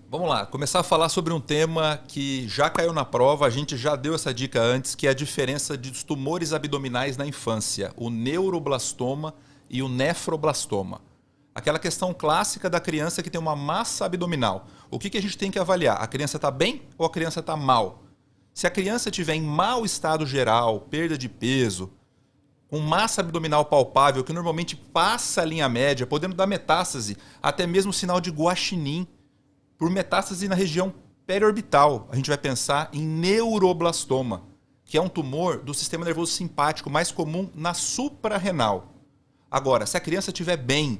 Vamos lá, começar a falar sobre um tema que já caiu na prova, a gente já deu essa dica antes, que é a diferença dos tumores abdominais na infância, o neuroblastoma e o nefroblastoma. Aquela questão clássica da criança que tem uma massa abdominal. O que a gente tem que avaliar? A criança está bem ou a criança está mal? Se a criança estiver em mau estado geral, perda de peso, com massa abdominal palpável, que normalmente passa a linha média, podendo dar metástase, até mesmo sinal de guaxinim, por metástase na região periorbital, a gente vai pensar em neuroblastoma, que é um tumor do sistema nervoso simpático mais comum na suprarrenal. Agora, se a criança estiver bem,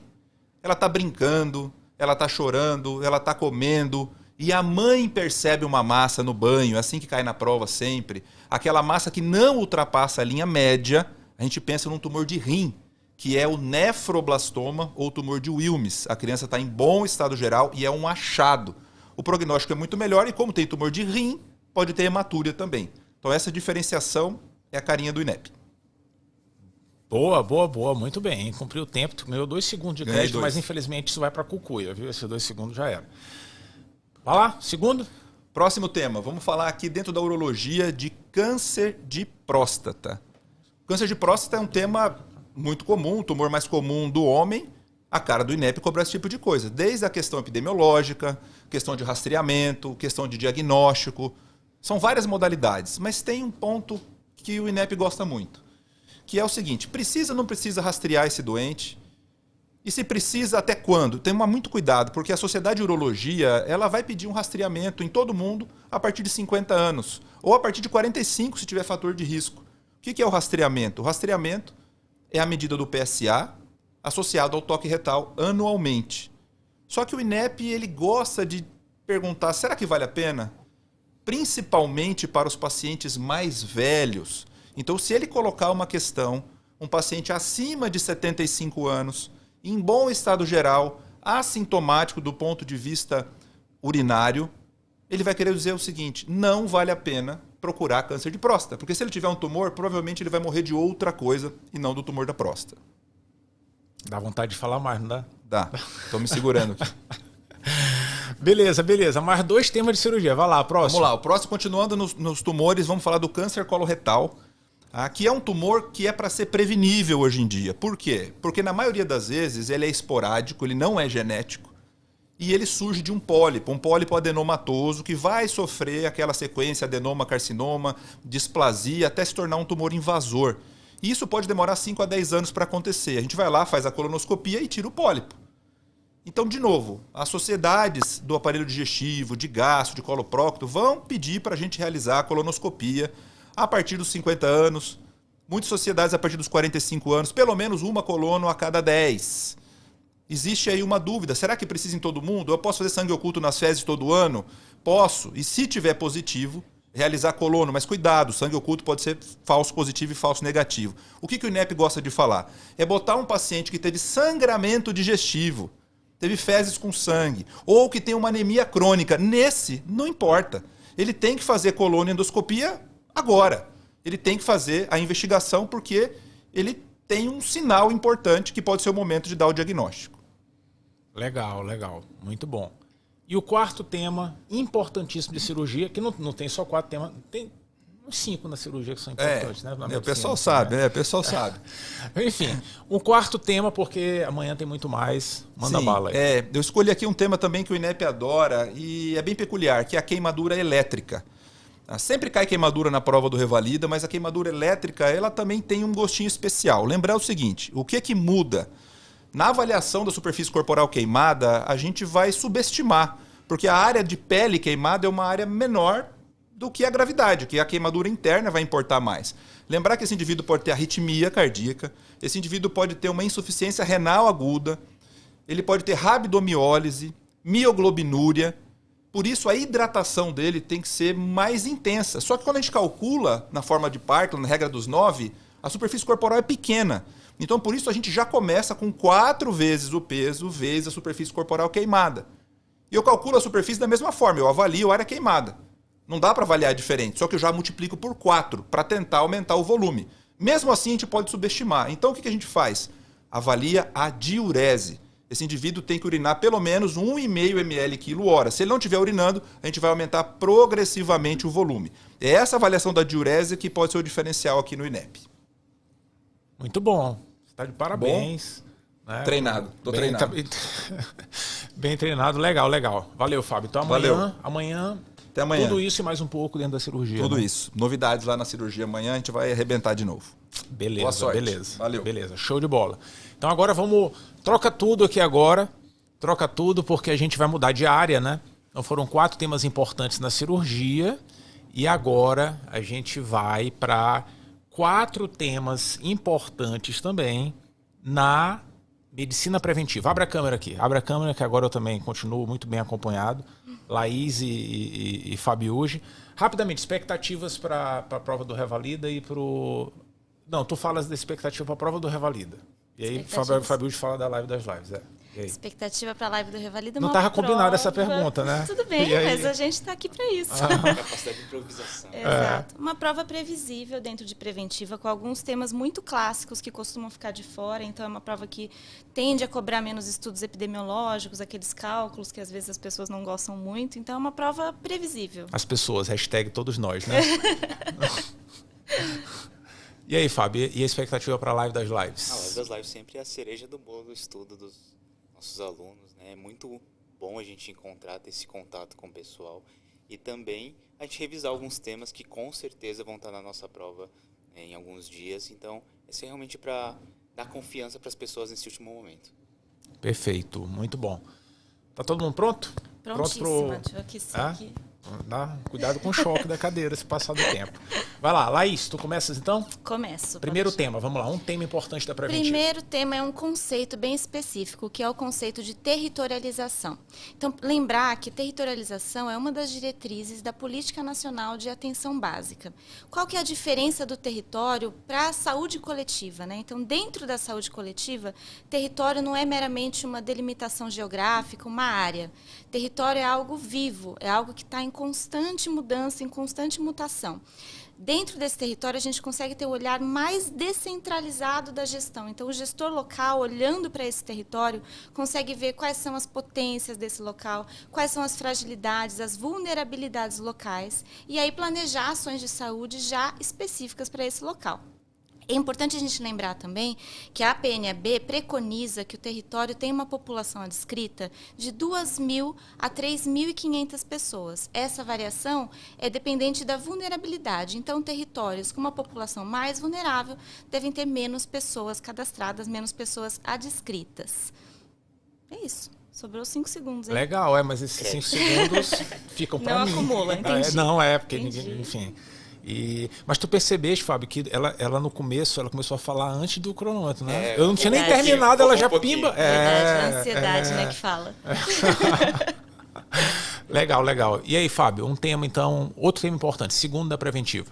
ela está brincando, ela está chorando, ela está comendo, e a mãe percebe uma massa no banho, assim que cai na prova sempre, aquela massa que não ultrapassa a linha média, a gente pensa num tumor de rim, que é o nefroblastoma ou tumor de Wilms. A criança está em bom estado geral e é um achado. O prognóstico é muito melhor e como tem tumor de rim, pode ter hematúria também. Então essa diferenciação é a carinha do INEP. Boa, muito bem. Cumpriu o tempo, tu ganhou 2 segundos de Ganhei crédito, 2. mas infelizmente isso vai para cucuia, viu? Esses 2 segundos já era. Vai lá, segundo. Próximo tema, vamos falar aqui dentro da urologia de câncer de próstata. Câncer de próstata é um tema muito comum, o tumor mais comum do homem. A cara do INEP cobra esse tipo de coisa, desde a questão epidemiológica, questão de rastreamento, questão de diagnóstico. São várias modalidades, mas tem um ponto que o INEP gosta muito, que é o seguinte: precisa ou não precisa rastrear esse doente? E se precisa, até quando? Tem muito cuidado, porque a Sociedade de Urologia ela vai pedir um rastreamento em todo mundo a partir de 50 anos, ou a partir de 45 se tiver fator de risco. O que é o rastreamento? O rastreamento é a medida do PSA associado ao toque retal anualmente. Só que o INEP ele gosta de perguntar, será que vale a pena? Principalmente para os pacientes mais velhos. Então, se ele colocar uma questão, um paciente acima de 75 anos, em bom estado geral, assintomático do ponto de vista urinário, ele vai querer dizer o seguinte: não vale a pena procurar câncer de próstata, porque se ele tiver um tumor, provavelmente ele vai morrer de outra coisa e não do tumor da próstata. Dá vontade de falar mais, não dá? Dá, estou me segurando aqui. Beleza. Mais 2 temas de cirurgia. Vai lá, próximo. Vamos lá, o próximo, continuando nos tumores, vamos falar do câncer coloretal. Aqui é um tumor que é para ser prevenível hoje em dia. Por quê? Porque na maioria das vezes ele é esporádico, ele não é genético, e ele surge de um pólipo adenomatoso que vai sofrer aquela sequência adenoma, carcinoma, displasia, até se tornar um tumor invasor. E isso pode demorar 5 a 10 anos para acontecer. A gente vai lá, faz a colonoscopia e tira o pólipo. Então, de novo, as sociedades do aparelho digestivo, de gastro, de coloprocto, vão pedir para a gente realizar a colonoscopia a partir dos 50 anos. Muitas sociedades a partir dos 45 anos, pelo menos uma colono a cada 10. Existe aí uma dúvida, será que precisa em todo mundo? Eu posso fazer sangue oculto nas fezes todo ano? Posso, e se tiver positivo, realizar colono, mas cuidado, sangue oculto pode ser falso positivo e falso negativo. O que o INEP gosta de falar? É botar um paciente que teve sangramento digestivo, teve fezes com sangue, ou que tem uma anemia crônica. Nesse, não importa. Ele tem que fazer colono e endoscopia agora. Ele tem que fazer a investigação porque ele tem um sinal importante que pode ser o momento de dar o diagnóstico. Legal. Muito bom. E o quarto tema, importantíssimo de cirurgia, que não tem só 4 temas, tem uns 5 na cirurgia que são importantes, né? O pessoal sabe, o pessoal sabe. Enfim, o quarto tema, porque amanhã tem muito mais, manda bala aí. Eu escolhi aqui um tema também que o INEP adora e é bem peculiar, que é a queimadura elétrica. Sempre cai queimadura na prova do Revalida, mas a queimadura elétrica ela também tem um gostinho especial. Lembrar o seguinte, o que muda? Na avaliação da superfície corporal queimada, a gente vai subestimar, porque a área de pele queimada é uma área menor do que a gravidade, que a queimadura interna vai importar mais. Lembrar que esse indivíduo pode ter arritmia cardíaca, esse indivíduo pode ter uma insuficiência renal aguda, ele pode ter rabdomiólise, mioglobinúria. Por isso, a hidratação dele tem que ser mais intensa. Só que quando a gente calcula na forma de Parkland, na regra dos 9, a superfície corporal é pequena. Então, por isso, a gente já começa com 4 vezes o peso vezes a superfície corporal queimada. E eu calculo a superfície da mesma forma, eu avalio a área queimada. Não dá para avaliar diferente, só que eu já multiplico por 4 para tentar aumentar o volume. Mesmo assim, a gente pode subestimar. Então, o que a gente faz? Avalia a diurese. esse indivíduo tem que urinar pelo menos 1,5 ml quilo-hora. Se ele não estiver urinando, a gente vai aumentar progressivamente o volume. É essa avaliação da diurese que pode ser o diferencial aqui no INEP. Muito bom. Você está de parabéns. Né? Treinado. Tô treinado. Bem treinado. Legal, legal. Valeu, Fábio. Então amanhã até amanhã. Tudo isso e mais um pouco dentro da cirurgia. Tudo né? isso. Novidades lá na cirurgia amanhã, a gente vai arrebentar de novo. Beleza, boa sorte. beleza. Valeu. Beleza, show de bola. Então agora troca tudo aqui agora. Troca tudo porque a gente vai mudar de área, né? Então foram 4 temas importantes na cirurgia e agora a gente vai para 4 temas importantes também na medicina preventiva. Abre a câmera aqui. Abre a câmera que agora eu também continuo muito bem acompanhado. Laís e Fabiuge. Rapidamente, expectativas para a prova do Revalida e para o... Não, tu falas da expectativa para a prova do Revalida. E aí Fabiuge fala da live das lives. Expectativa para a live do Revalida. Não estava combinada essa pergunta, né? Tudo bem, mas a gente está aqui para isso. Capacidade de improvisação. Exato. Uma prova previsível dentro de preventiva, com alguns temas muito clássicos que costumam ficar de fora. Então, é uma prova que tende a cobrar menos estudos epidemiológicos, aqueles cálculos que às vezes as pessoas não gostam muito. Então, é uma prova previsível. As pessoas, hashtag todos nós, né? E aí, Fábio, e a expectativa para a live das lives? A live das lives sempre é a cereja do bolo do estudo dos nossos alunos, né? É muito bom a gente ter esse contato com o pessoal e também a gente revisar alguns temas que com certeza vão estar na nossa prova em alguns dias. Então, isso é realmente para dar confiança para as pessoas nesse último momento. Perfeito, muito bom. Tá todo mundo pronto? Prontíssima, deixa eu aquecer aqui. Cuidado com o choque da cadeira se passar do tempo. Vai lá, Laís, tu começas então? Começo. Primeiro tema, vamos lá, um tema importante da preventiva. Primeiro tema é um conceito bem específico, que é o conceito de territorialização. Então, lembrar que territorialização é uma das diretrizes da Política Nacional de Atenção Básica. Qual que é a diferença do território para a saúde coletiva, né? Então, dentro da saúde coletiva, território não é meramente uma delimitação geográfica, uma área. Território é algo vivo, é algo que está em constante mudança, em constante mutação. Dentro desse território, a gente consegue ter o olhar mais descentralizado da gestão. Então, o gestor local, olhando para esse território, consegue ver quais são as potências desse local, quais são as fragilidades, as vulnerabilidades locais, e aí planejar ações de saúde já específicas para esse local. É importante a gente lembrar também que a APNAB preconiza que o território tem uma população adscrita de 2.000 a 3.500 pessoas. Essa variação é dependente da vulnerabilidade. Então, territórios com uma população mais vulnerável devem ter menos pessoas cadastradas, menos pessoas adscritas. É isso. Sobrou 5 segundos, hein? Legal, mas esses 5 segundos ficam para mim. Não acumula, entendi. Porque ninguém, enfim... Mas tu percebeste, Fábio, que ela no começo, ela começou a falar antes do cronômetro, né? Eu não tinha nem terminado, ela já pimba. Verdade, a ansiedade, né, que fala. Legal. E aí, Fábio, outro tema importante, segundo da preventiva.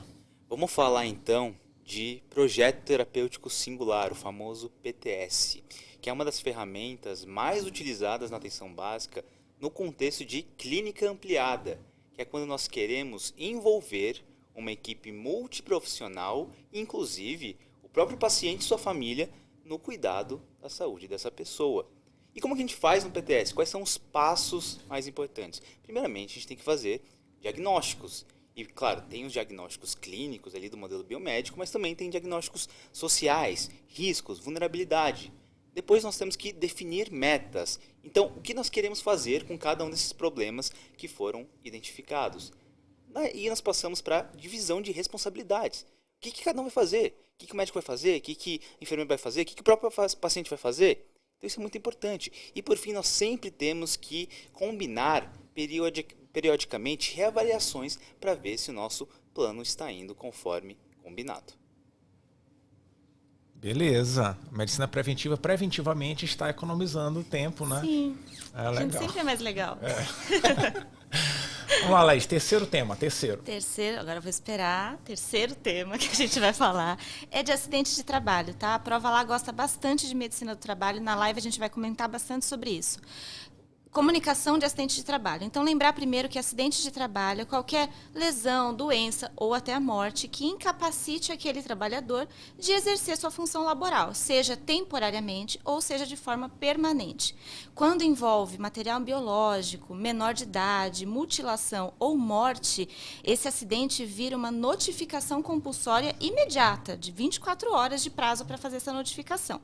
Vamos falar então de projeto terapêutico singular, o famoso PTS, que é uma das ferramentas mais utilizadas na atenção básica no contexto de clínica ampliada, que é quando nós queremos envolver uma equipe multiprofissional, inclusive o próprio paciente e sua família, no cuidado da saúde dessa pessoa. E como que a gente faz no PTS? Quais são os passos mais importantes? Primeiramente, a gente tem que fazer diagnósticos. E, claro, tem os diagnósticos clínicos ali do modelo biomédico, mas também tem diagnósticos sociais, riscos, vulnerabilidade. Depois nós temos que definir metas. Então, o que nós queremos fazer com cada um desses problemas que foram identificados? E nós passamos para divisão de responsabilidades. O que cada um vai fazer? O que o médico vai fazer? O que o enfermeiro vai fazer? O que o próprio paciente vai fazer? Então isso é muito importante. E por fim, nós sempre temos que combinar periodicamente reavaliações para ver se o nosso plano está indo conforme combinado. Beleza. A medicina preventiva preventivamente está economizando tempo, né? Sim. Legal. A gente sempre é mais legal. Vamos lá, Laís. Terceiro tema. Terceiro, agora eu vou esperar. Terceiro tema que a gente vai falar é de acidentes de trabalho, tá? A prova lá gosta bastante de medicina do trabalho. Na live a gente vai comentar bastante sobre isso. Comunicação de acidente de trabalho. Então, lembrar primeiro que acidente de trabalho é qualquer lesão, doença ou até a morte que incapacite aquele trabalhador de exercer sua função laboral, seja temporariamente ou seja de forma permanente. Quando envolve material biológico, menor de idade, mutilação ou morte, esse acidente vira uma notificação compulsória imediata, de 24 horas de prazo para fazer essa notificação.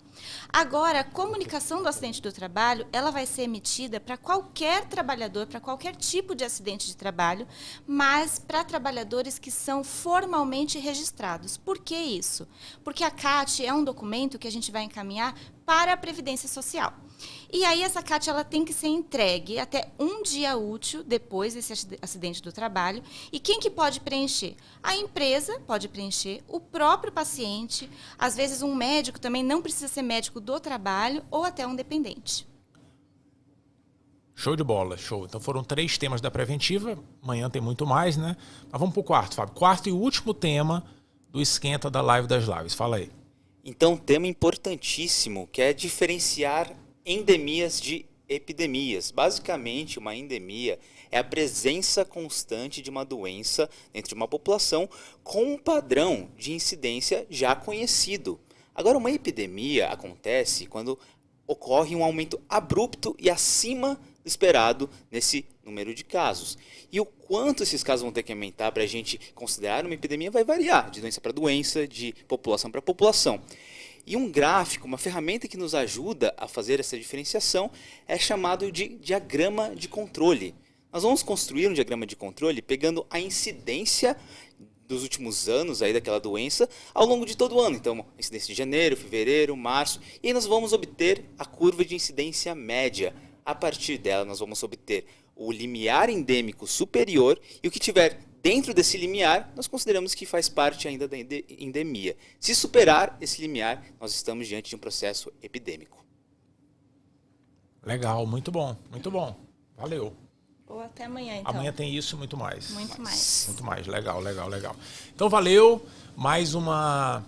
Agora, a comunicação do acidente do trabalho, ela vai ser emitida para qualquer trabalhador, para qualquer tipo de acidente de trabalho, mas para trabalhadores que são formalmente registrados. Por que isso? Porque a CAT é um documento que a gente vai encaminhar para a Previdência Social. E aí essa CAT ela tem que ser entregue até um dia útil depois desse acidente do trabalho. E quem que pode preencher? A empresa pode preencher, o próprio paciente, às vezes um médico também, não precisa ser médico do trabalho, ou até um dependente. Show de bola, show. Então foram 3 temas da preventiva, amanhã tem muito mais, né? Mas vamos pro quarto, Fábio. Quarto e último tema do esquenta da Live das Lives. Fala aí. Então, tema importantíssimo, que é diferenciar endemias de epidemias. Basicamente, uma endemia é a presença constante de uma doença dentro de uma população com um padrão de incidência já conhecido. Agora, uma epidemia acontece quando ocorre um aumento abrupto e acima do esperado nesse número de casos. E o quanto esses casos vão ter que aumentar para a gente considerar uma epidemia vai variar, de doença para doença, de população para população. E um gráfico, uma ferramenta que nos ajuda a fazer essa diferenciação é chamado de diagrama de controle. Nós vamos construir um diagrama de controle pegando a incidência dos últimos anos aí daquela doença ao longo de todo o ano. Então, incidência de janeiro, fevereiro, março, e aí nós vamos obter a curva de incidência média. A partir dela, nós vamos obter o limiar endêmico superior e o que tiver dentro desse limiar, nós consideramos que faz parte ainda da endemia. Se superar esse limiar, nós estamos diante de um processo epidêmico. Legal, muito bom, muito bom. Valeu. Ou até amanhã, então. Amanhã tem isso e muito mais. Muito mais. Muito mais, legal. Então valeu, mais uma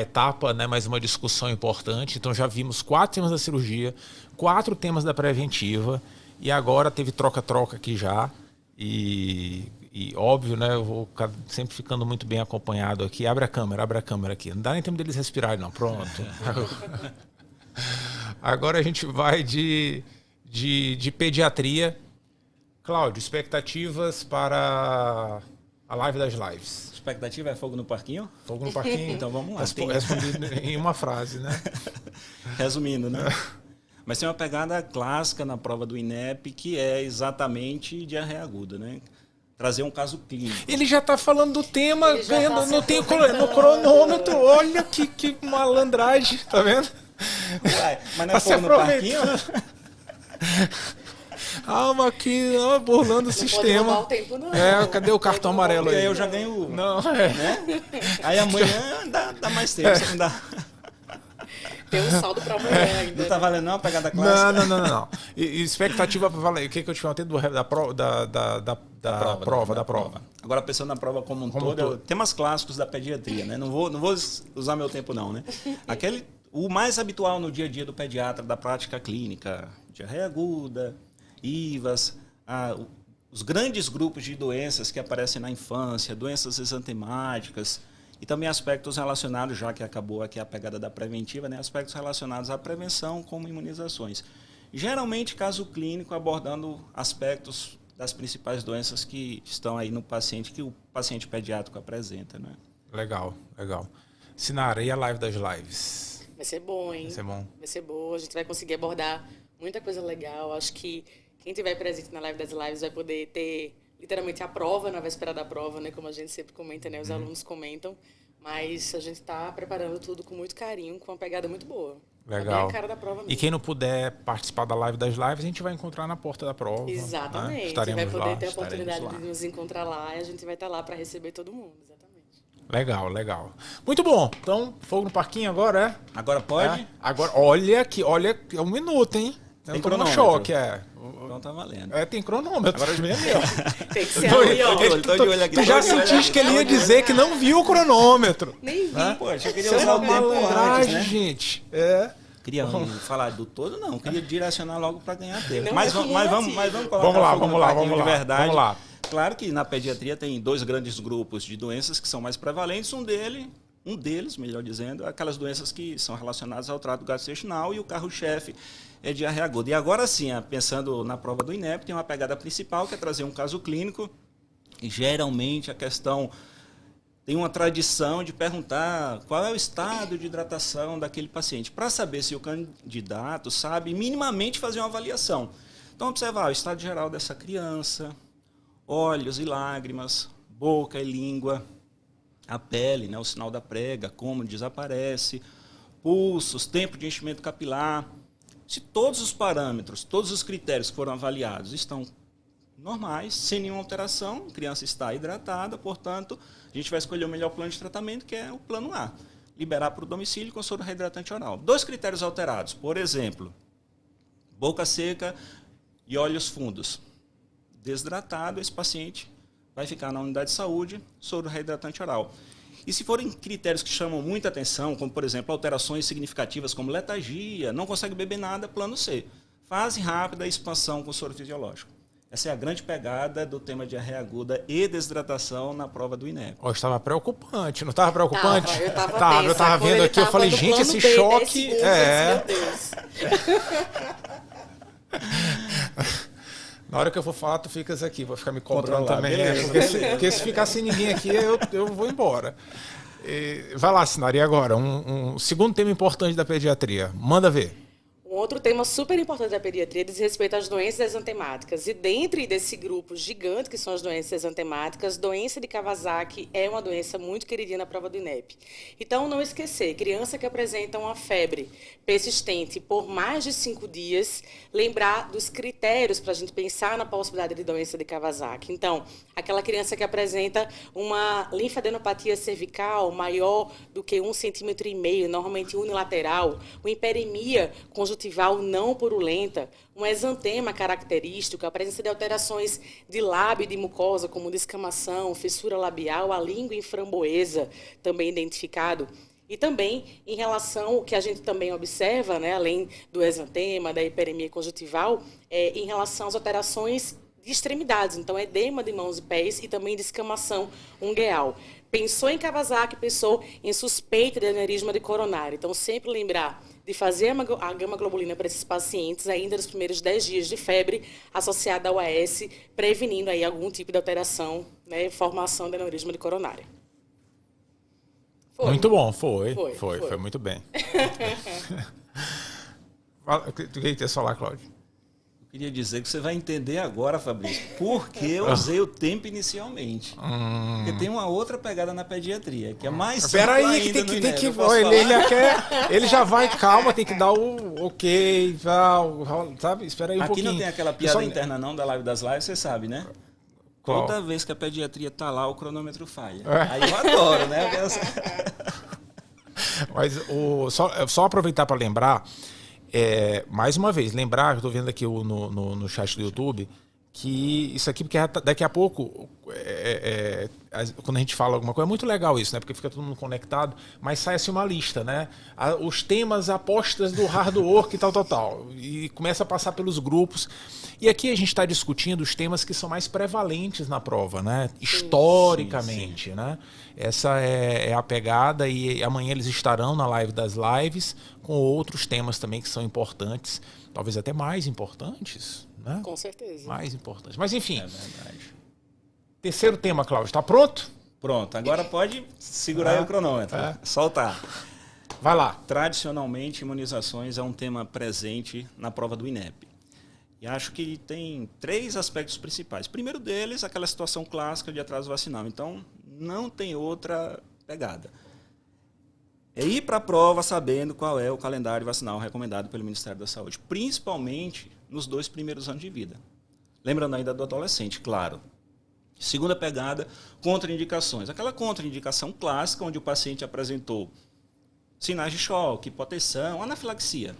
etapa, né? Mais uma discussão importante. Então já vimos 4 temas da cirurgia, 4 temas da preventiva e agora teve troca-troca aqui já. E óbvio, né? Eu vou sempre ficando muito bem acompanhado aqui. Abre a câmera aqui. Não dá nem tempo deles respirarem, não. Pronto. Agora a gente vai de pediatria. Cláudio, expectativas para a Live das Lives. Expectativa é fogo no parquinho? Fogo no parquinho? Então vamos lá. Respondi em uma frase, né? Resumindo, né? Mas tem uma pegada clássica na prova do INEP que é exatamente diarreia aguda, né? Trazer um caso clínico. Ele já está falando do tema, ganhando, não tem no cronômetro. Olha que malandragem, tá vendo? Uai, mas não é fogo no parquinho? Calma aqui, não, burlando o sistema. Não pode roubar o tempo, não. Cadê o cartão amarelo aí? Porque aí eu já ganho. Não, né? Aí amanhã dá mais tempo, você não dá. Tem um saldo para amanhã ainda. Não tá valendo não a pegada clássica? Não. E expectativa para valer. O que eu te falei da prova. Agora pensando na prova como um todo, temas clássicos da pediatria, né? Não vou usar meu tempo não, né? O mais habitual no dia a dia do pediatra da prática clínica, diarreia aguda, IVAs, os grandes grupos de doenças que aparecem na infância, doenças exantemáticas e também aspectos relacionados, já que acabou aqui a pegada da preventiva, né? Aspectos relacionados à prevenção como imunizações. Geralmente, caso clínico abordando aspectos das principais doenças que estão aí no paciente, que o paciente pediátrico apresenta, né? Legal. Sinara, e a Live das Lives? Vai ser bom, hein? Vai ser bom. Vai ser boa, a gente vai conseguir abordar muita coisa legal. Acho que quem estiver presente na Live das Lives vai poder ter literalmente a prova na véspera da prova, né? Como a gente sempre comenta, né? Os alunos comentam. Mas a gente está preparando tudo com muito carinho, com uma pegada muito boa. Legal. É bem a cara da prova mesmo. E quem não puder participar da Live das Lives, a gente vai encontrar na porta da prova. Exatamente. Né? Estaremos vai poder lá, ter a oportunidade de nos encontrar lá e a gente vai estar lá para receber todo mundo. Exatamente. Legal. Muito bom. Então, fogo no parquinho agora, é? Agora pode? É. Agora, olha, é 1 minuto, hein? Tem eu tô no cronômetro. choque, Então tá valendo. tem cronômetro. Agora Tem que ser ali, ó. Tô de olho aqui. Tu já sentiste que ele ia dizer que não viu o cronômetro. Nem vi. Pô, eu queria Isso é usar uma o tempo malandragem, antes, né? gente. Queria falar do todo, não. Queria direcionar logo para ganhar tempo. Não, Mas vamos colocar vamos lá, de verdade. Vamos lá. Claro que na pediatria tem 2 grandes grupos de doenças que são mais prevalentes. Um deles, melhor dizendo, é aquelas doenças que são relacionadas ao trato gastrointestinal, e o carro-chefe é diarreia aguda. E agora sim, pensando na prova do INEP, tem uma pegada principal, que é trazer um caso clínico. E geralmente a questão tem uma tradição de perguntar qual é o estado de hidratação daquele paciente, para saber se o candidato sabe minimamente fazer uma avaliação. Então, observar o estado geral dessa criança, olhos e lágrimas, boca e língua, a pele, né, o sinal da prega, como desaparece, pulsos, tempo de enchimento capilar. Se todos os parâmetros, todos os critérios que foram avaliados estão normais, sem nenhuma alteração, a criança está hidratada, portanto, a gente vai escolher o melhor plano de tratamento, que é o plano A. Liberar para o domicílio com soro reidratante oral. 2 critérios alterados, por exemplo, boca seca e olhos fundos. Desidratado, esse paciente vai ficar na unidade de saúde, soro reidratante oral. E se forem critérios que chamam muita atenção, como, por exemplo, alterações significativas como letargia, não consegue beber nada, plano C. Fase rápida, expansão com soro fisiológico. Essa é a grande pegada do tema de diarreia aguda e desidratação na prova do INEP. Estava preocupante, não estava preocupante? Eu estava vendo aqui, eu falei, gente, esse choque... Meu Deus. Na hora que eu for falar, tu ficas aqui, vou ficar me cobrando também. Beleza, porque se ficar sem ninguém aqui, eu vou embora. Vai lá, Sinara, e agora? Um segundo tema importante da pediatria. Manda ver. Um outro tema super importante da pediatria diz respeito às doenças exantemáticas. E dentro desse grupo gigante que são as doenças exantemáticas, doença de Kawasaki é uma doença muito queridinha na prova do INEP. Então, não esquecer, criança que apresenta uma febre persistente por mais de 5 dias, lembrar dos critérios para a gente pensar na possibilidade de doença de Kawasaki. Então, aquela criança que apresenta uma linfadenopatia cervical maior do que 1,5 cm, normalmente unilateral, uma hiperemia conjuntival não purulenta, um exantema característico, a presença de alterações de lábio e de mucosa, como descamação, fissura labial, a língua em framboesa, também identificado. E também, em relação ao que a gente também observa, né, além do exantema, da hiperemia conjuntival, em relação às alterações de extremidades, então edema de mãos e pés e também descamação ungueal. Pensou em Kawasaki, pensou em suspeita de aneurisma de coronária. Então, sempre lembrar de fazer a gama-globulina para esses pacientes ainda nos primeiros 10 dias de febre associada ao AS, prevenindo aí algum tipo de alteração, né, formação de aneurisma de coronária. Muito bom, foi muito bem. Tu queria falar, Cláudio? Queria dizer que você vai entender agora, Fabrício, por que eu usei o tempo inicialmente. Porque tem uma outra pegada na pediatria, que é mais simples. Espera aí, ele já vai, calma, tem que dar o ok, sabe? Espera aí um pouquinho. Aqui não tem aquela piada interna não da live das lives, você sabe, né? Qual? Toda vez que a pediatria tá lá, o cronômetro falha. Aí eu adoro, né? Mas só aproveitar para lembrar, mais uma vez, lembrar, eu estou vendo aqui no chat do YouTube, que isso aqui, porque daqui a pouco, quando a gente fala alguma coisa, é muito legal isso, né? Porque fica todo mundo conectado, mas sai assim uma lista, né? Os temas, apostas do hard work e tal. E começa a passar pelos grupos. E aqui a gente está discutindo os temas que são mais prevalentes na prova, né? Historicamente, sim. Né? Essa é a pegada, e amanhã eles estarão na live das lives com outros temas também que são importantes, talvez até mais importantes, né? Com certeza. Mais importantes. Mas enfim, é verdade. Terceiro tema, Cláudio, está pronto? Pronto, agora pode segurar aí o cronômetro, soltar. Vai lá. Tradicionalmente, imunizações é um tema presente na prova do INEP. E acho que tem 3 aspectos principais. Primeiro deles, aquela situação clássica de atraso vacinal. Então, não tem outra pegada. É ir para a prova sabendo qual é o calendário vacinal recomendado pelo Ministério da Saúde, principalmente nos 2 primeiros anos de vida. Lembrando ainda do adolescente, claro. Segunda pegada, contraindicações. Aquela contraindicação clássica onde o paciente apresentou sinais de choque, hipotensão, anafilaxia.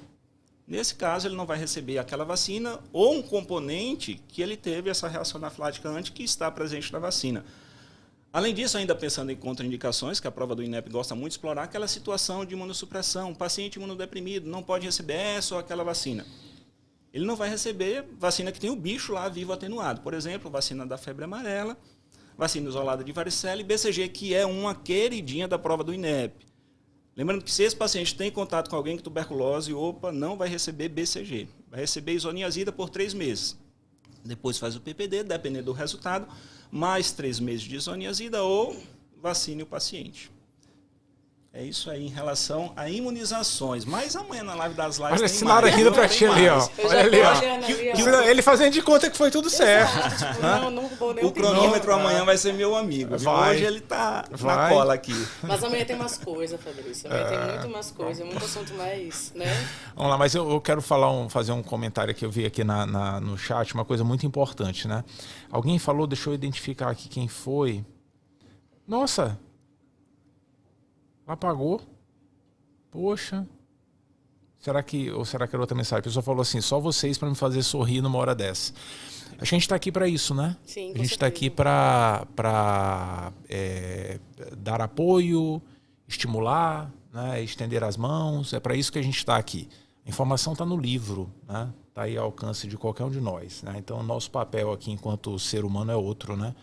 Nesse caso, ele não vai receber aquela vacina ou um componente que ele teve essa reação anafilática antes que está presente na vacina. Além disso, ainda pensando em contraindicações, que a prova do INEP gosta muito de explorar, aquela situação de imunossupressão, paciente imunodeprimido, não pode receber essa ou aquela vacina. Ele não vai receber vacina que tem o bicho lá vivo atenuado. Por exemplo, vacina da febre amarela, vacina isolada de varicela e BCG, que é uma queridinha da prova do INEP. Lembrando que se esse paciente tem contato com alguém com tuberculose, não vai receber BCG. Vai receber isoniazida por 3 meses. Depois faz o PPD, dependendo do resultado, mais 3 meses de isoniazida ou vacine o paciente. É isso aí em relação a imunizações. Mas amanhã na live das lives olha, esse Nara rindo pra ti ali, ó. Olha ali, ó. Ele fazendo de conta que foi tudo certo. Exato, tipo, não vou nem o cronômetro amanhã vai ser meu amigo. Hoje ele tá na cola aqui. Mas amanhã tem mais coisa, Fabrício. Amanhã tem muito mais coisa, muito assunto mais, né? Vamos lá, mas eu quero fazer um comentário que eu vi aqui no chat, uma coisa muito importante, né? Alguém falou, deixa eu identificar aqui quem foi. Nossa! Apagou. Poxa. Será que era outra mensagem? A pessoa falou assim, só vocês para me fazer sorrir numa hora dessa. Acho que a gente está aqui para isso, né? Sim, a gente está aqui para dar apoio, estimular, né? Estender as mãos. É para isso que a gente está aqui. A informação está no livro, né? Está aí ao alcance de qualquer um de nós, né? Então, o nosso papel aqui enquanto ser humano é outro, né?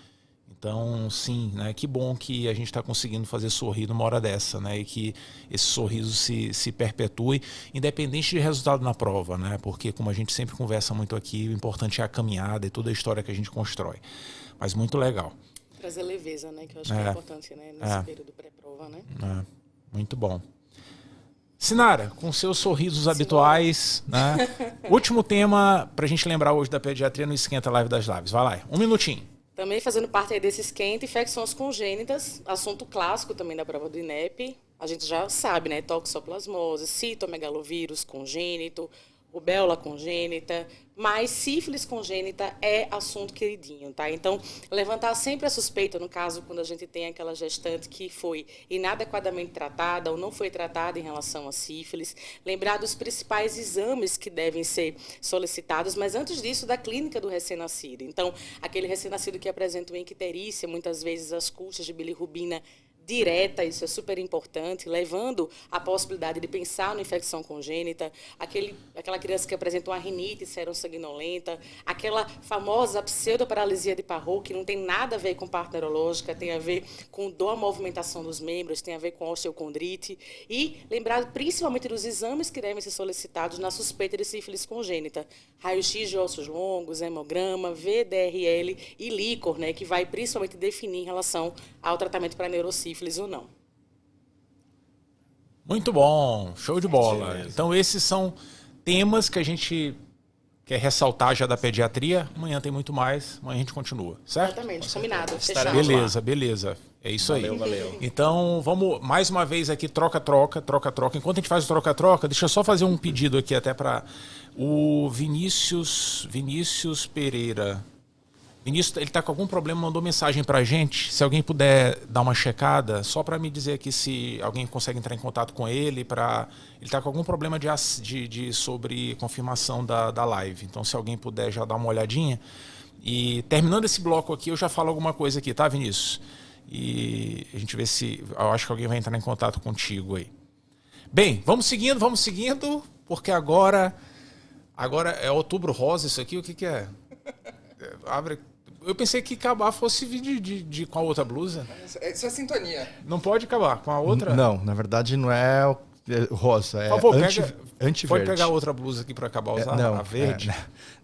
Então, sim, né? Que bom que a gente está conseguindo fazer sorrir numa hora dessa, né? E que esse sorriso se perpetue, independente de resultado na prova, né? Porque, como a gente sempre conversa muito aqui, o importante é a caminhada e toda a história que a gente constrói. Mas muito legal. Trazer leveza, né? Que eu acho que é importante, né? Nesse período pré-prova, né? Muito bom. Sinara, com seus sorrisos habituais, né? Último tema para a gente lembrar hoje da pediatria no Esquenta Live das Lives. Vai lá, 1 minutinho. Também fazendo parte aí desse esquenta, infecções congênitas, assunto clássico também da prova do INEP. A gente já sabe, né? Toxoplasmose, citomegalovírus congênito, rubéola congênita, mas sífilis congênita é assunto queridinho, tá? Então, levantar sempre a suspeita, no caso, quando a gente tem aquela gestante que foi inadequadamente tratada ou não foi tratada em relação a sífilis, lembrar dos principais exames que devem ser solicitados, mas antes disso, da clínica do recém-nascido. Então, aquele recém-nascido que apresenta uma icterícia, muitas vezes as custas de bilirrubina direta, isso é super importante, levando a possibilidade de pensar na infecção congênita, aquela criança que apresenta uma rinite serosanguinolenta, aquela famosa pseudoparalisia de Parrot, que não tem nada a ver com parte neurológica, tem a ver com dor, movimentação dos membros, tem a ver com osteocondrite, e lembrar principalmente dos exames que devem ser solicitados na suspeita de sífilis congênita, raio-x de ossos longos, hemograma, VDRL e líquor, né, que vai principalmente definir em relação ao tratamento para neurosífilis ou não. Muito bom, show de bola. Então esses são temas que a gente quer ressaltar já da pediatria. Amanhã tem muito mais, amanhã a gente continua, certo? Exatamente, combinado. Fechado. Beleza. É isso aí. Valeu. Então vamos mais uma vez aqui, troca-troca. Enquanto a gente faz o troca-troca, deixa eu só fazer um pedido aqui até para o Vinícius Pereira. Vinícius, ele está com algum problema, mandou mensagem para a gente. Se alguém puder dar uma checada, só para me dizer aqui se alguém consegue entrar em contato com ele. Ele está com algum problema sobre confirmação da live. Então, se alguém puder já dar uma olhadinha. E terminando esse bloco aqui, eu já falo alguma coisa aqui, tá, Vinícius? E a gente vê se... Eu acho que alguém vai entrar em contato contigo aí. Bem, vamos seguindo, porque agora é Outubro Rosa isso aqui. O que é? Abre... Eu pensei que acabar fosse de com a outra blusa. Isso é sintonia. Não pode acabar com a outra? Não, na verdade não é rosa, é antiverde. Pode pegar outra blusa aqui para acabar usar a verde?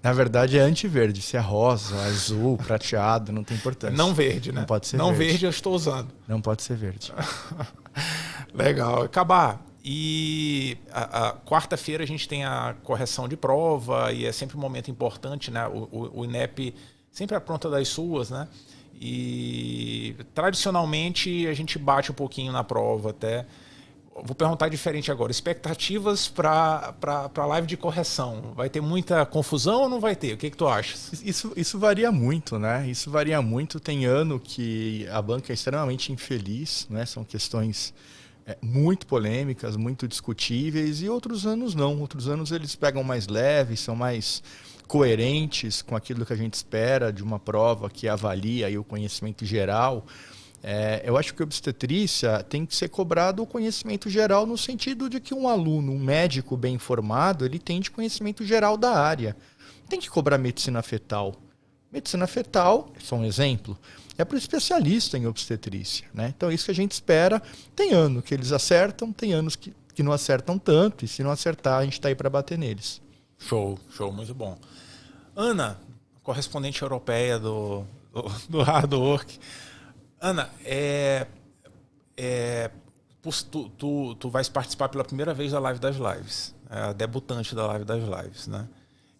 Na verdade é antiverde. Se é rosa, azul, prateado, não tem importância. Não verde, né? Não pode ser não verde. Não verde eu estou usando. Não pode ser verde. Legal. Acabar. E a quarta-feira a gente tem a correção de prova e é sempre um momento importante, né? O INEP sempre apronta das suas, né? E tradicionalmente a gente bate um pouquinho na prova até. Vou perguntar diferente agora. Expectativas para a live de correção. Vai ter muita confusão ou não vai ter? O que tu acha? Isso varia muito, né? Isso varia muito. Tem ano que a banca é extremamente infeliz, né? São questões muito polêmicas, muito discutíveis, e outros anos não. Outros anos eles pegam mais leves, são mais coerentes com aquilo que a gente espera de uma prova que avalia aí o conhecimento geral. Eu acho que a obstetrícia tem que ser cobrado o conhecimento geral no sentido de que um aluno, um médico bem informado, ele tem de conhecimento geral da área. Tem que cobrar medicina fetal. Medicina fetal, só um exemplo, é para o especialista em obstetrícia, né? Então, isso que a gente espera. Tem ano que eles acertam, tem anos que não acertam tanto, e se não acertar, a gente está aí para bater neles. Show, muito bom. Ana, correspondente europeia do Hard Work. Ana, tu vais participar pela primeira vez da Live das Lives, a debutante da Live das Lives, né?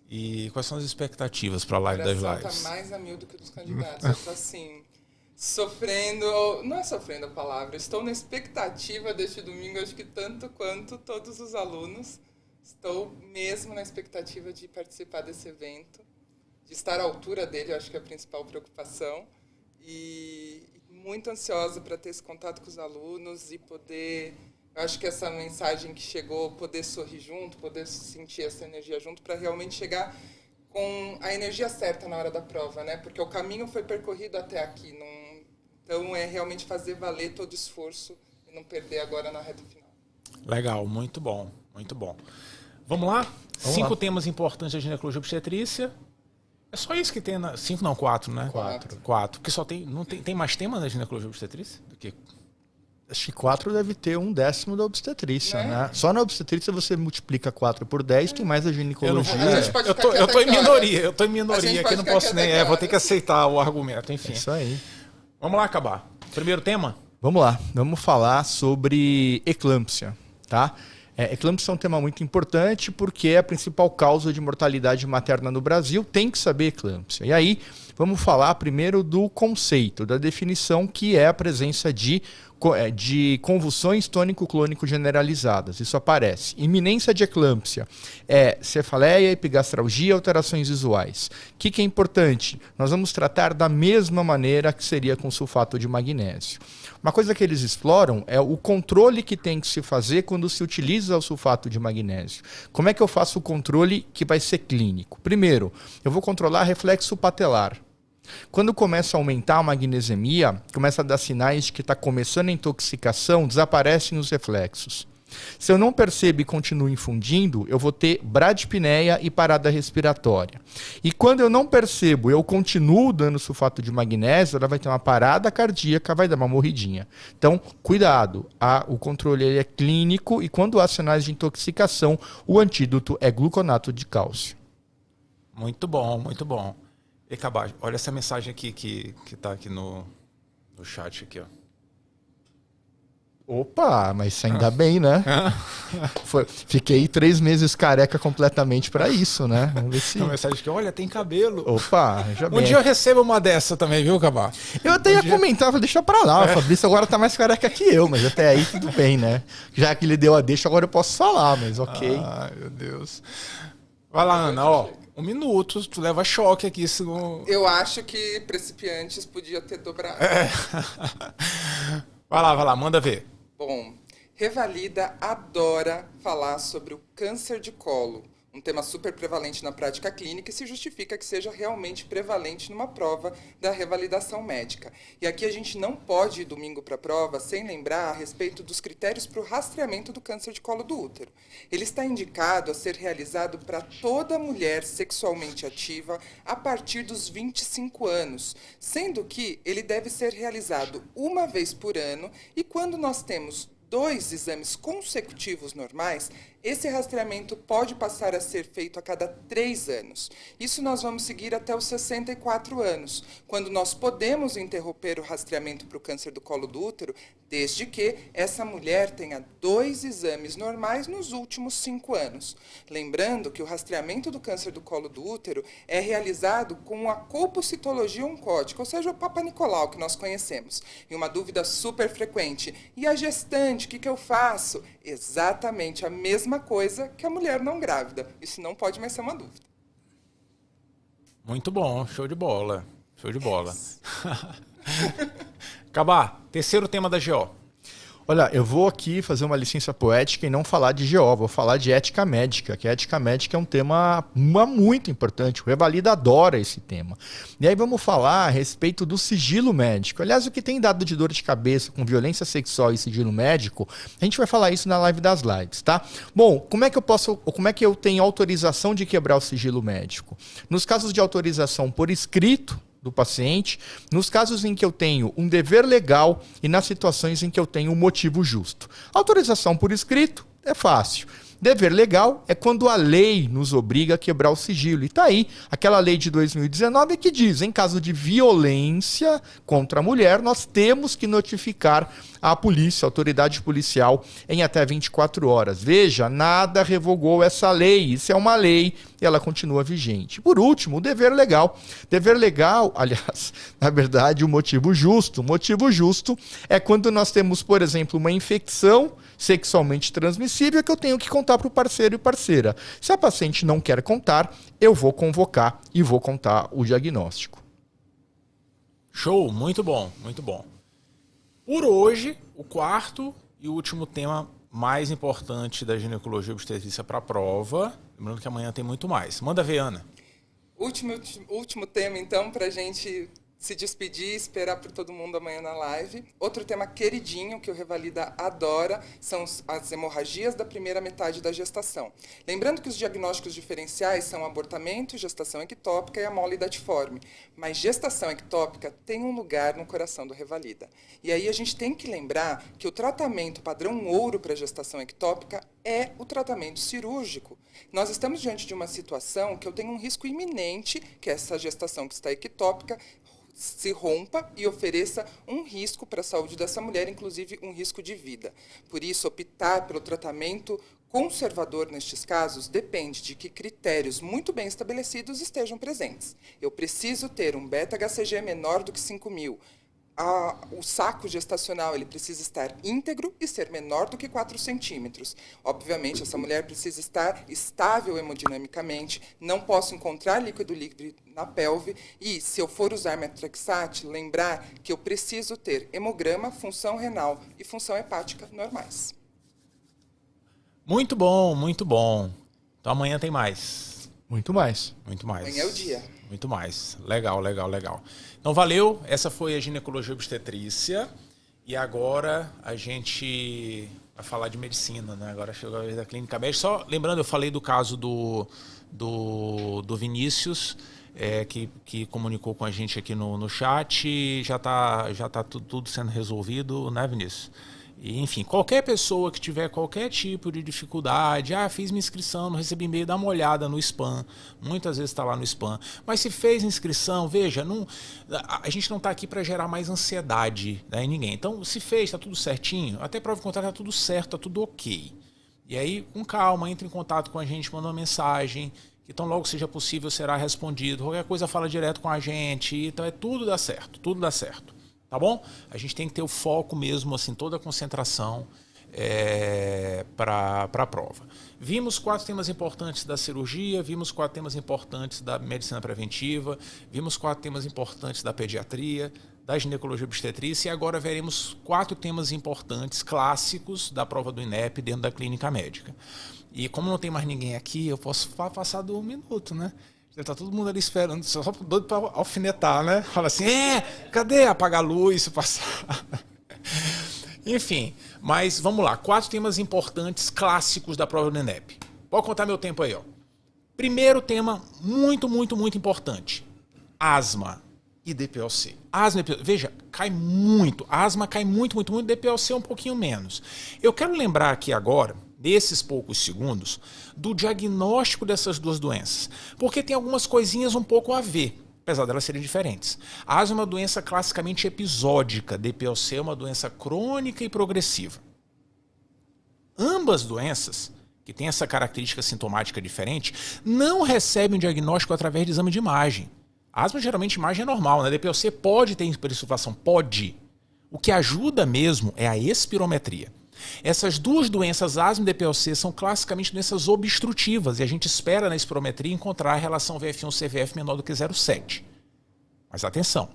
E quais são as expectativas para a Live das Lives? Está mais a mil do que dos candidatos. Eu estou assim, sofrendo, não é sofrendo a palavra, estou na expectativa deste domingo, acho que tanto quanto todos os alunos. Estou mesmo na expectativa de participar desse evento, de estar à altura dele, eu acho que é a principal preocupação. E muito ansiosa para ter esse contato com os alunos e poder... Eu acho que essa mensagem que chegou, poder sorrir junto, poder sentir essa energia junto, para realmente chegar com a energia certa na hora da prova, né? Porque o caminho foi percorrido até aqui. Então, é realmente fazer valer todo o esforço e não perder agora na reta final. Legal, muito bom, muito bom. Vamos lá? 5 temas importantes da ginecologia obstetrícia. É só isso que tem na... 5 não, 4, né? 4. Porque só tem... Não tem mais temas na ginecologia obstetrícia do que... Acho que 4 deve ter 1/10 da obstetrícia, né? Só na obstetrícia você multiplica 4 por 10, tem mais a ginecologia. Eu tô em minoria aqui, não posso nem... vou ter que aceitar o argumento, enfim. É isso aí. Vamos lá, acabar. Primeiro tema? Vamos lá, vamos falar sobre eclâmpsia, tá? Eclâmpsia é um tema muito importante porque é a principal causa de mortalidade materna no Brasil, tem que saber eclâmpsia. E aí, vamos falar primeiro do conceito, da definição, que é a presença de convulsões tônico-clônico generalizadas. Isso aparece. Iminência de eclâmpsia é cefaleia, epigastralgia, alterações visuais. O que é importante? Nós vamos tratar da mesma maneira que seria com sulfato de magnésio. Uma coisa que eles exploram é o controle que tem que se fazer quando se utiliza o sulfato de magnésio. Como é que eu faço o controle que vai ser clínico? Primeiro, eu vou controlar reflexo patelar. Quando começa a aumentar a magnesemia, começa a dar sinais de que está começando a intoxicação, desaparecem os reflexos. Se eu não percebo e continuo infundindo, eu vou ter bradipneia e parada respiratória. E quando eu não percebo, eu continuo dando sulfato de magnésio, ela vai ter uma parada cardíaca, vai dar uma morridinha. Então, cuidado, o controle ele é clínico e quando há sinais de intoxicação, o antídoto é gluconato de cálcio. Muito bom, muito bom. E acabar, olha essa mensagem aqui que está aqui no chat aqui, ó. Opa, mas ainda bem, né? Fiquei 3 meses careca completamente para isso, né? Vamos ver se... Uma mensagem que, olha, tem cabelo. Opa, já bem. Um dia eu recebo uma dessa também, viu, Cabá? Eu até ia comentar, vou deixar para lá. O Fabrício agora tá mais careca que eu, mas até aí tudo bem, né? Já que ele deu a deixa, agora eu posso falar, mas ok. Ai, meu Deus. Vai lá, Ana, ó. 1 minuto, tu leva choque aqui. Se não... Eu acho que Principiantes podia ter dobrado. Vai lá, manda ver. Bom, Revalida adora falar sobre o câncer de colo, um tema super prevalente na prática clínica e se justifica que seja realmente prevalente numa prova da revalidação médica. E aqui a gente não pode ir domingo para a prova sem lembrar a respeito dos critérios para o rastreamento do câncer de colo do útero. Ele está indicado a ser realizado para toda mulher sexualmente ativa a partir dos 25 anos, sendo que ele deve ser realizado 1 vez por ano e quando nós temos 2 exames consecutivos normais, esse rastreamento pode passar a ser feito a cada 3 anos. Isso nós vamos seguir até os 64 anos, quando nós podemos interromper o rastreamento para o câncer do colo do útero, desde que essa mulher tenha 2 exames normais nos últimos 5 anos. Lembrando que o rastreamento do câncer do colo do útero é realizado com a colpocitologia oncótica, ou seja, o Papa Nicolau que nós conhecemos. E uma dúvida super frequente, e a gestante, o que eu faço? Exatamente a mesma coisa que a mulher não grávida. Isso não pode mais ser uma dúvida. Muito bom, show de bola. Show de bola. Acabá, terceiro tema da GO. Olha, eu vou aqui fazer uma licença poética e não falar de GO, vou falar de ética médica, que a ética médica é um tema muito importante. O Revalida adora esse tema. E aí vamos falar a respeito do sigilo médico. Aliás, o que tem dado de dor de cabeça com violência sexual e sigilo médico, a gente vai falar isso na live das lives, tá? Bom, como é que eu tenho autorização de quebrar o sigilo médico? Nos casos de autorização por escrito do paciente, nos casos em que eu tenho um dever legal e nas situações em que eu tenho um motivo justo. Autorização por escrito é fácil. Dever legal é quando a lei nos obriga a quebrar o sigilo. E tá aí aquela lei de 2019 que diz, em caso de violência contra a mulher, nós temos que notificar a polícia, a autoridade policial, em até 24 horas. Veja, nada revogou essa lei. Isso é uma lei e ela continua vigente. Por último, o dever legal. Dever legal, aliás, na verdade, o motivo justo. O motivo justo é quando nós temos, por exemplo, uma infecção sexualmente transmissível que eu tenho que contar para o parceiro e parceira. Se a paciente não quer contar, eu vou convocar e vou contar o diagnóstico. Show, muito bom, muito bom. Por hoje, o quarto e último tema mais importante da ginecologia e obstetrícia para a prova. Lembrando que amanhã tem muito mais. Manda ver, Ana. Último tema, então, para a gente se despedir e esperar por todo mundo amanhã na live. Outro tema queridinho que o Revalida adora são as hemorragias da primeira metade da gestação. Lembrando que os diagnósticos diferenciais são abortamento, gestação ectópica e a mole datiforme. Mas gestação ectópica tem um lugar no coração do Revalida. E aí a gente tem que lembrar que o tratamento padrão ouro para gestação ectópica é o tratamento cirúrgico. Nós estamos diante de uma situação que eu tenho um risco iminente, que é essa gestação que está ectópica, se rompa e ofereça um risco para a saúde dessa mulher, inclusive um risco de vida. Por isso, optar pelo tratamento conservador nestes casos depende de que critérios muito bem estabelecidos estejam presentes. Eu preciso ter um beta-HCG menor do que 5.000. O saco gestacional ele precisa estar íntegro e ser menor do que 4 centímetros. Obviamente, essa mulher precisa estar estável hemodinamicamente, não posso encontrar líquido livre na pelve e, se eu for usar metotrexate, lembrar que eu preciso ter hemograma, função renal e função hepática normais. Muito bom, muito bom. Então amanhã tem mais. Muito mais. Muito mais. Amanhã é o dia. Muito mais. Legal, legal, legal. Então valeu, essa foi a ginecologia obstetrícia e agora a gente vai falar de medicina, né? Agora chegou a vez da clínica médica. Só lembrando, eu falei do caso do Vinícius, que comunicou com a gente aqui no chat, já tá tudo sendo resolvido, né, Vinícius? E, enfim, qualquer pessoa que tiver qualquer tipo de dificuldade, fiz minha inscrição, não recebi e-mail, dá uma olhada no spam. Muitas vezes está lá no spam. Mas se fez inscrição, veja, a gente não está aqui para gerar mais ansiedade, né, em ninguém. Então, se fez, está tudo certinho, até prova contrária, está tudo certo, está tudo ok. E aí, com calma, entre em contato com a gente, manda uma mensagem, que tão logo seja possível será respondido. Qualquer coisa fala direto com a gente, então tudo dá certo, tudo dá certo. Tá bom? A gente tem que ter o foco mesmo, assim, toda a concentração para a prova. Vimos 4 temas importantes da cirurgia, vimos 4 temas importantes da medicina preventiva, vimos 4 temas importantes da pediatria, da ginecologia obstetrícia e agora veremos 4 temas importantes, clássicos da prova do INEP dentro da clínica médica. E como não tem mais ninguém aqui, eu posso passar do 1 minuto, né? Tá todo mundo ali esperando, só doido para alfinetar, né? Fala assim, cadê apagar a luz, passar? Enfim, mas vamos lá. 4 temas importantes, clássicos da prova do INEP. Pode contar meu tempo aí, ó. Primeiro tema, muito, muito, muito importante. Asma e DPOC. Asma e DPOC. Veja, cai muito. Asma cai muito, muito, muito. DPOC um pouquinho menos. Eu quero lembrar aqui agora, nesses poucos segundos, do diagnóstico dessas duas doenças. Porque tem algumas coisinhas um pouco a ver, apesar delas serem diferentes. A asma é uma doença classicamente episódica, DPOC é uma doença crônica e progressiva. Ambas doenças, que têm essa característica sintomática diferente, não recebem um diagnóstico através de exame de imagem. A asma, geralmente, imagem é normal, né? DPOC pode ter hipersufação, pode. O que ajuda mesmo é a espirometria. Essas duas doenças, asma e DPOC, são classicamente doenças obstrutivas e a gente espera na espirometria encontrar a relação VF1-CVF menor do que 0,7. Mas atenção,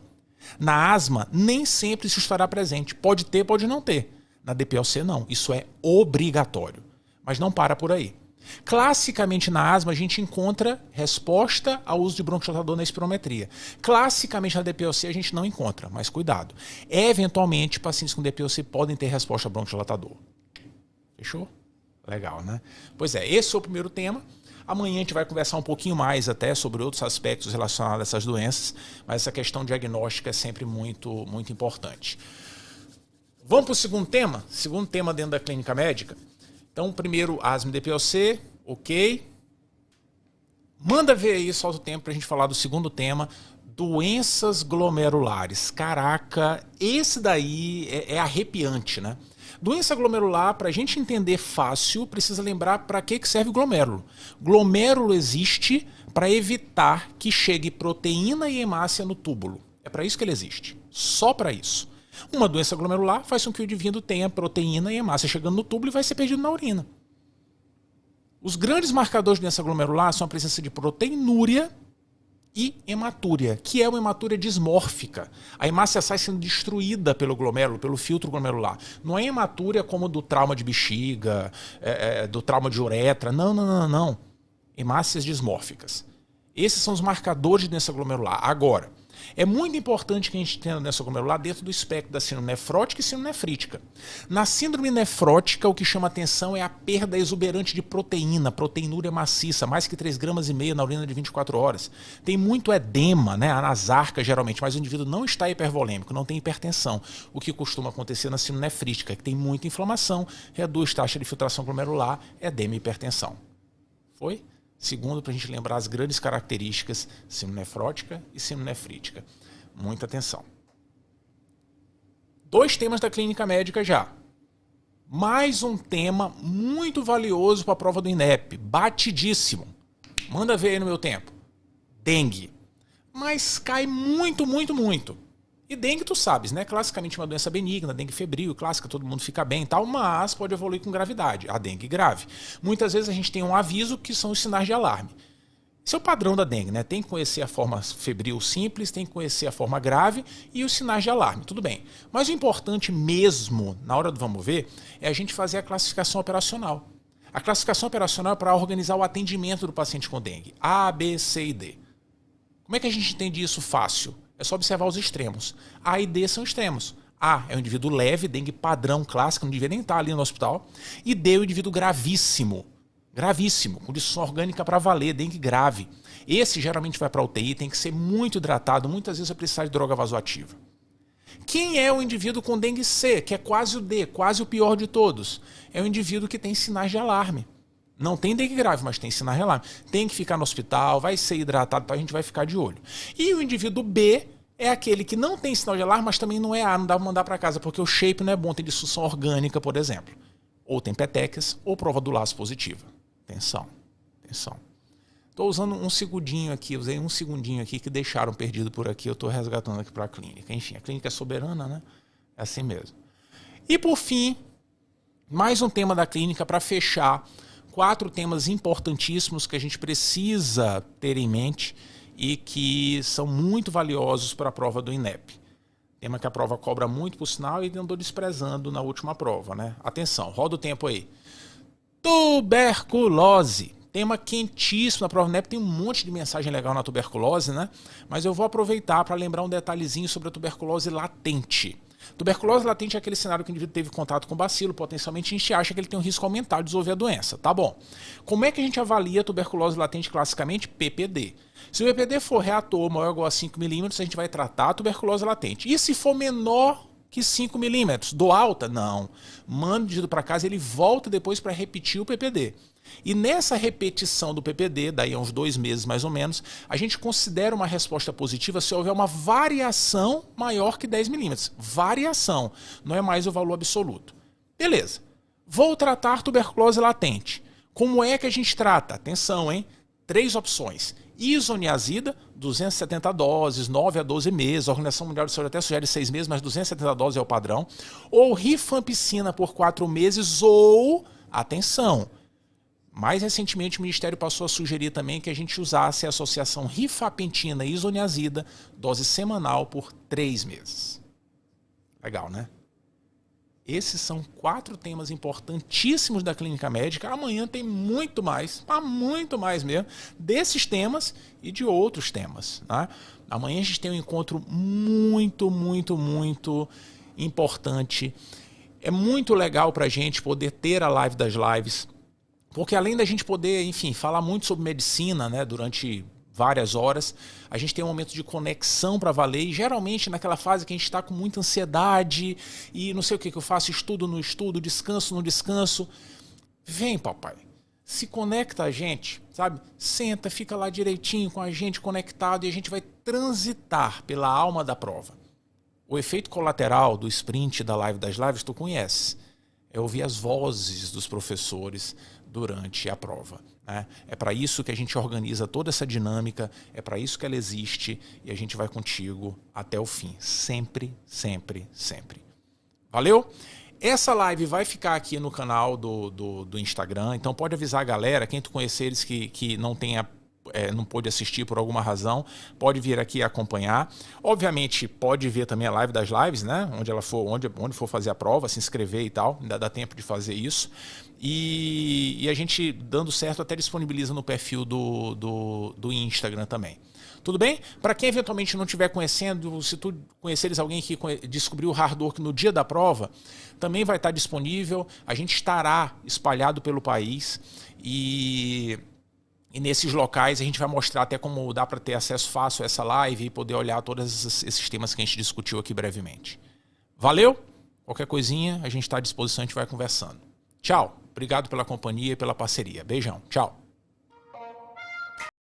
na asma nem sempre isso estará presente. Pode ter, pode não ter. Na DPOC não, isso é obrigatório. Mas não para por aí. Classicamente na asma a gente encontra resposta ao uso de bronquodilatador na espirometria. Classicamente na DPOC a gente não encontra, mas cuidado. Eventualmente pacientes com DPOC podem ter resposta a bronquodilatador. Fechou? Legal, né? Pois é, esse é o primeiro tema. Amanhã a gente vai conversar um pouquinho mais até sobre outros aspectos relacionados a essas doenças, mas essa questão diagnóstica é sempre muito, muito importante. Vamos para o segundo tema? Segundo tema dentro da clínica médica. Então, primeiro, asma e DPOC, ok. Manda ver aí, solta o tempo para a gente falar do segundo tema, doenças glomerulares. Caraca, esse daí é arrepiante, né? Doença glomerular, para a gente entender fácil, precisa lembrar para que serve o glomérulo. Glomérulo existe para evitar que chegue proteína e hemácia no túbulo. É para isso que ele existe. Só para isso. Uma doença glomerular faz com que o indivíduo tenha proteína e hemácia chegando no túbulo e vai ser perdido na urina. Os grandes marcadores de doença glomerular são a presença de proteinúria e hematúria, que é uma hematúria dismórfica. A hemácia sai sendo destruída pelo glomérulo, pelo filtro glomerular. Não é hematúria como do trauma de bexiga, do trauma de uretra. Não. Hemácias dismórficas. Esses são os marcadores de doença glomerular. Agora, é muito importante que a gente tenha a doença glomerular dentro do espectro da síndrome nefrótica e síndrome nefrítica. Na síndrome nefrótica, o que chama atenção é a perda exuberante de proteína, proteinúria maciça, mais que 3,5 gramas na urina de 24 horas. Tem muito edema, né, nas arcas geralmente, mas o indivíduo não está hipervolêmico, não tem hipertensão. O que costuma acontecer na síndrome nefrítica, que tem muita inflamação, reduz taxa de filtração glomerular, edema e hipertensão. Foi? Segundo, para a gente lembrar as grandes características síndrome nefrótica e síndrome nefrítica. Muita atenção. 2 temas da clínica médica já. Mais um tema muito valioso para a prova do INEP. Batidíssimo. Manda ver aí no meu tempo. Dengue. Mas cai muito. E dengue, tu sabes, né? Classicamente uma doença benigna, dengue febril, clássica, todo mundo fica bem e tal, mas pode evoluir com gravidade, a dengue grave. Muitas vezes a gente tem um aviso que são os sinais de alarme. Esse é o padrão da dengue, né? Tem que conhecer a forma febril simples, tem que conhecer a forma grave e os sinais de alarme, tudo bem. Mas o importante mesmo, na hora do vamos ver, é a gente fazer a classificação operacional. A classificação operacional é para organizar o atendimento do paciente com dengue. A, B, C e D. Como é que a gente entende isso fácil? É só observar os extremos. A e D são extremos. A é um indivíduo leve, dengue padrão clássico, não devia nem estar ali no hospital. E D é um indivíduo gravíssimo. Gravíssimo, com disfunção orgânica para valer, dengue grave. Esse geralmente vai para UTI, tem que ser muito hidratado, muitas vezes vai precisar de droga vasoativa. Quem é o indivíduo com dengue C, que é quase o D, quase o pior de todos? É o indivíduo que tem sinais de alarme. Não tem dengue grave, mas tem sinais de alarme. Tem que ficar no hospital, vai ser hidratado, a gente vai ficar de olho. E o indivíduo B é aquele que não tem sinal de alarme, mas também não é A, não dá para mandar para casa, porque o shape não é bom, tem disfunção orgânica, por exemplo. Ou tem petequias, ou prova do laço positiva. Atenção. Estou usando um segundinho aqui, usei um segundinho aqui que deixaram perdido por aqui, eu estou resgatando aqui para a clínica. Enfim, a clínica é soberana, né? É assim mesmo. E por fim, mais um tema da clínica para fechar. 4 temas importantíssimos que a gente precisa ter em mente e que são muito valiosos para a prova do INEP. Tema que a prova cobra muito, por sinal, e andou desprezando na última prova, né? Atenção, roda o tempo aí. Tuberculose. Tema quentíssimo na prova do INEP. Tem um monte de mensagem legal na tuberculose, né? Mas eu vou aproveitar para lembrar um detalhezinho sobre a tuberculose latente. Tuberculose latente é aquele cenário que o indivíduo teve contato com bacilo, potencialmente a gente acha que ele tem um risco aumentado de desenvolver a doença. Tá bom. Como é que a gente avalia a tuberculose latente classicamente? PPD. Se o PPD for reator maior ou igual a 5 milímetros, a gente vai tratar a tuberculose latente. E se for menor que 5 milímetros, dou alta? Não. Manda o indivíduo para casa e ele volta depois para repetir o PPD. E nessa repetição do PPD, daí a uns 2 meses mais ou menos, a gente considera uma resposta positiva se houver uma variação maior que 10 milímetros. Variação, não é mais o valor absoluto. Beleza. Vou tratar tuberculose latente. Como é que a gente trata? Atenção, hein? 3 opções. Isoniazida, 270 doses, 9 a 12 meses. A Organização Mundial de Saúde até sugere 6 meses, mas 270 doses é o padrão. Ou rifampicina por 4 meses ou, atenção, mais recentemente o Ministério passou a sugerir também que a gente usasse a associação rifapentina e isoniazida, dose semanal por 3 meses. Legal, né? Esses são 4 temas importantíssimos da clínica médica. Amanhã tem muito mais mesmo, desses temas e de outros temas. Tá? Amanhã a gente tem um encontro muito importante. É muito legal para a gente poder ter a live das lives, porque além da gente poder, enfim, falar muito sobre medicina, né, durante várias horas, a gente tem um momento de conexão para valer, e geralmente naquela fase que a gente está com muita ansiedade e não sei o que eu faço, estudo no estudo, descanso no descanso. Vem, papai, se conecta a gente, sabe? Senta, fica lá direitinho com a gente conectado e a gente vai transitar pela alma da prova. O efeito colateral do sprint da live das lives tu conhece. É ouvir as vozes dos professores durante a prova. Né? É para isso que a gente organiza toda essa dinâmica, é para isso que ela existe e a gente vai contigo até o fim. Sempre. Valeu? Essa live vai ficar aqui no canal do Instagram, então pode avisar a galera, quem tu conheceres que não tenha não pôde assistir por alguma razão, pode vir aqui acompanhar. Obviamente, pode ver também a live das lives, né? Onde for fazer a prova, se inscrever e tal, ainda dá tempo de fazer isso. E a gente, dando certo, até disponibiliza no perfil do Instagram também. Tudo bem? Para quem eventualmente não estiver conhecendo, se tu conheceres alguém que descobriu o Hard Work no dia da prova, também vai estar disponível. A gente estará espalhado pelo país e nesses locais a gente vai mostrar até como dá para ter acesso fácil a essa live e poder olhar todos esses temas que a gente discutiu aqui brevemente. Valeu? Qualquer coisinha, a gente está à disposição, a gente vai conversando. Tchau. Obrigado pela companhia e pela parceria. Beijão. Tchau.